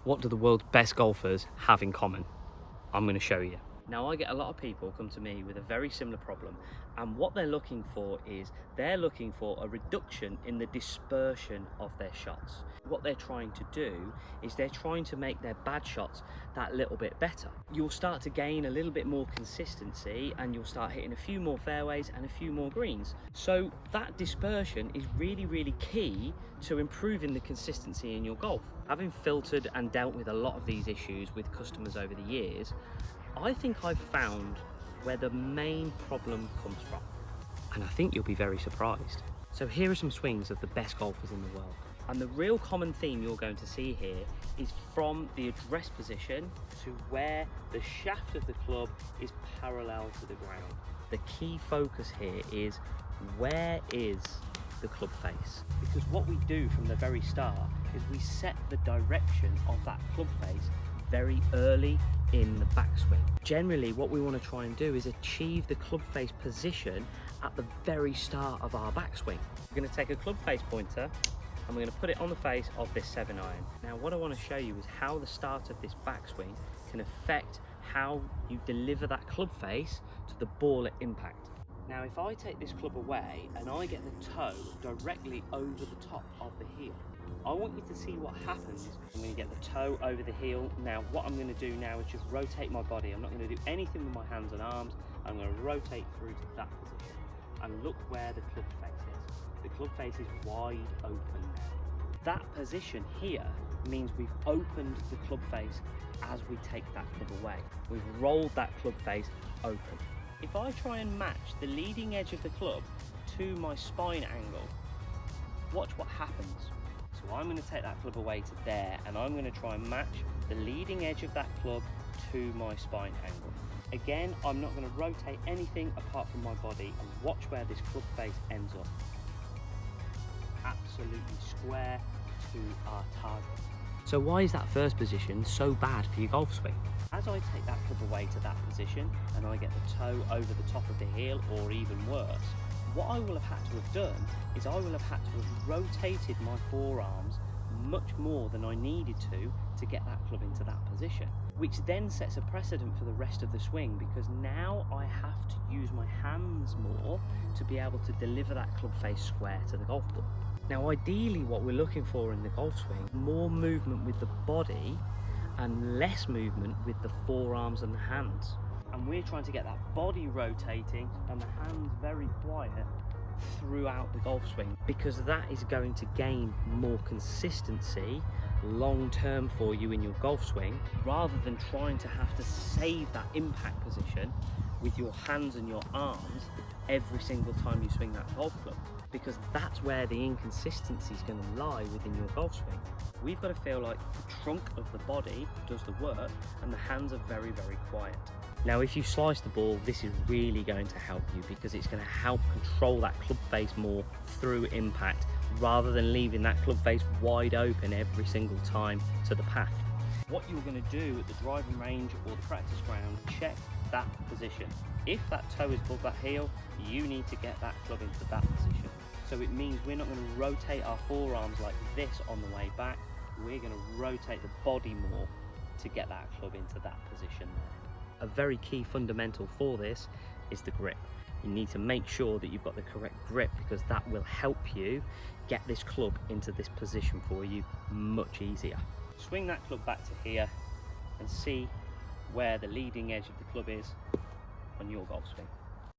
What do the world's best golfers have in common? I'm going to show you. Now, I get a lot of people come to me with a very similar problem, and what they're looking for is they're looking for a reduction in the dispersion of their shots. What they're trying to do is they're trying to make their bad shots that little bit better. You'll start to gain a little bit more consistency and you'll start hitting a few more fairways and a few more greens. So that dispersion is really, really key to improving the consistency in your golf. Having filtered and dealt with a lot of these issues with customers over the years, I think I've found where the main problem comes from, and I think you'll be very surprised. So here are some swings of the best golfers in the world, and the real common theme you're going to see here is from the address position to where the shaft of the club is parallel to the ground. The key focus here is where is the club face, because what we do from the very start is we set the direction of that club face very early in the backswing. Generally, what we want to try and do is achieve the club face position at the very start of our backswing. We're going to take a club face pointer and we're going to put it on the face of this 7-iron. Now, what I want to show you is how the start of this backswing can affect how you deliver that club face to the ball at impact. Now, if I take this club away and I get the toe directly over the top of the heel, I want you to see what happens. I'm going to get the toe over the heel. Now, what I'm going to do now is just rotate my body. I'm not going to do anything with my hands and arms. I'm going to rotate through to that position. And look where the club face is. The club face is wide open now. That position here means we've opened the club face as we take that club away. We've rolled that club face open. If I try and match the leading edge of the club to my spine angle, watch what happens. So I'm going to take that club away to there, and I'm going to try and match the leading edge of that club to my spine angle. Again, I'm not going to rotate anything apart from my body, and watch where this club face ends up. Absolutely square to our target. So why is that first position so bad for your golf swing? As I take that club away to that position and I get the toe over the top of the heel, or even worse, what I will have had to have done is I will have had to have rotated my forearms much more than I needed to get that club into that position, which then sets a precedent for the rest of the swing, because now I have to use my hands more to be able to deliver that club face square to the golf ball. Now, ideally what we're looking for in the golf swing, more movement with the body and less movement with the forearms and the hands. And we're trying to get that body rotating and the hands very quiet throughout the golf swing, because that is going to gain more consistency long term for you in your golf swing, rather than trying to have to save that impact position with your hands and your arms every single time you swing that golf club, because that's where the inconsistency is going to lie within your golf swing. We've got to feel like the trunk of the body does the work and the hands are very, very quiet. Now, if you slice the ball, this is really going to help you, because it's going to help control that club face more through impact, rather than leaving that club face wide open every single time to the path. What you're going to do at the driving range or the practice ground, check that position. If that toe is above that heel, you need to get that club into that position. So it means we're not going to rotate our forearms like this on the way back. We're going to rotate the body more to get that club into that position there. A very key fundamental for this is the grip. You need to make sure that you've got the correct grip, because that will help you get this club into this position for you much easier. Swing that club back to here and see where the leading edge of the club is on your golf swing.